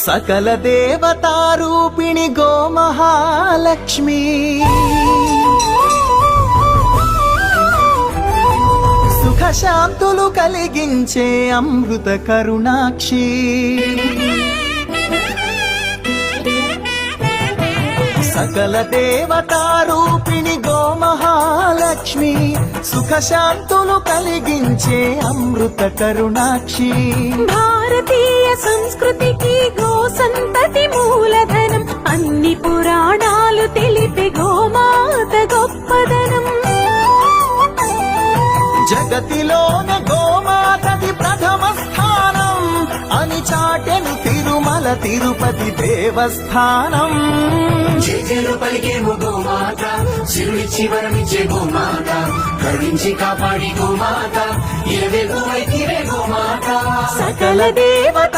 సకల దేవతారూపిణి గోమహాలక్ష్మి సుఖ శాంతులు కలిగించే అమృత కరుణాక్షి సకల దేవతారూపిణి గోమహాలక్ష్మి సుఖ శాంతులు కలిగించే అమృత కరుణాక్షి భారతీయ సంస్కృతికి గో సంతతి మూలధనం అన్ని పురాణాలు తెలిపే గోమాత గొప్పదనం జగతిలోన గోమాతది ప్రథమ స్థానం అని చాటెను తిరుమల తిరుపతి దేవస్థానం జేజేలు పలికేము గోమాత శివుడిచ్చి వరమిచ్చే గోమాత కరుణించి కాపాడి గోమాత ఇలవే గోమాత సకల దేవత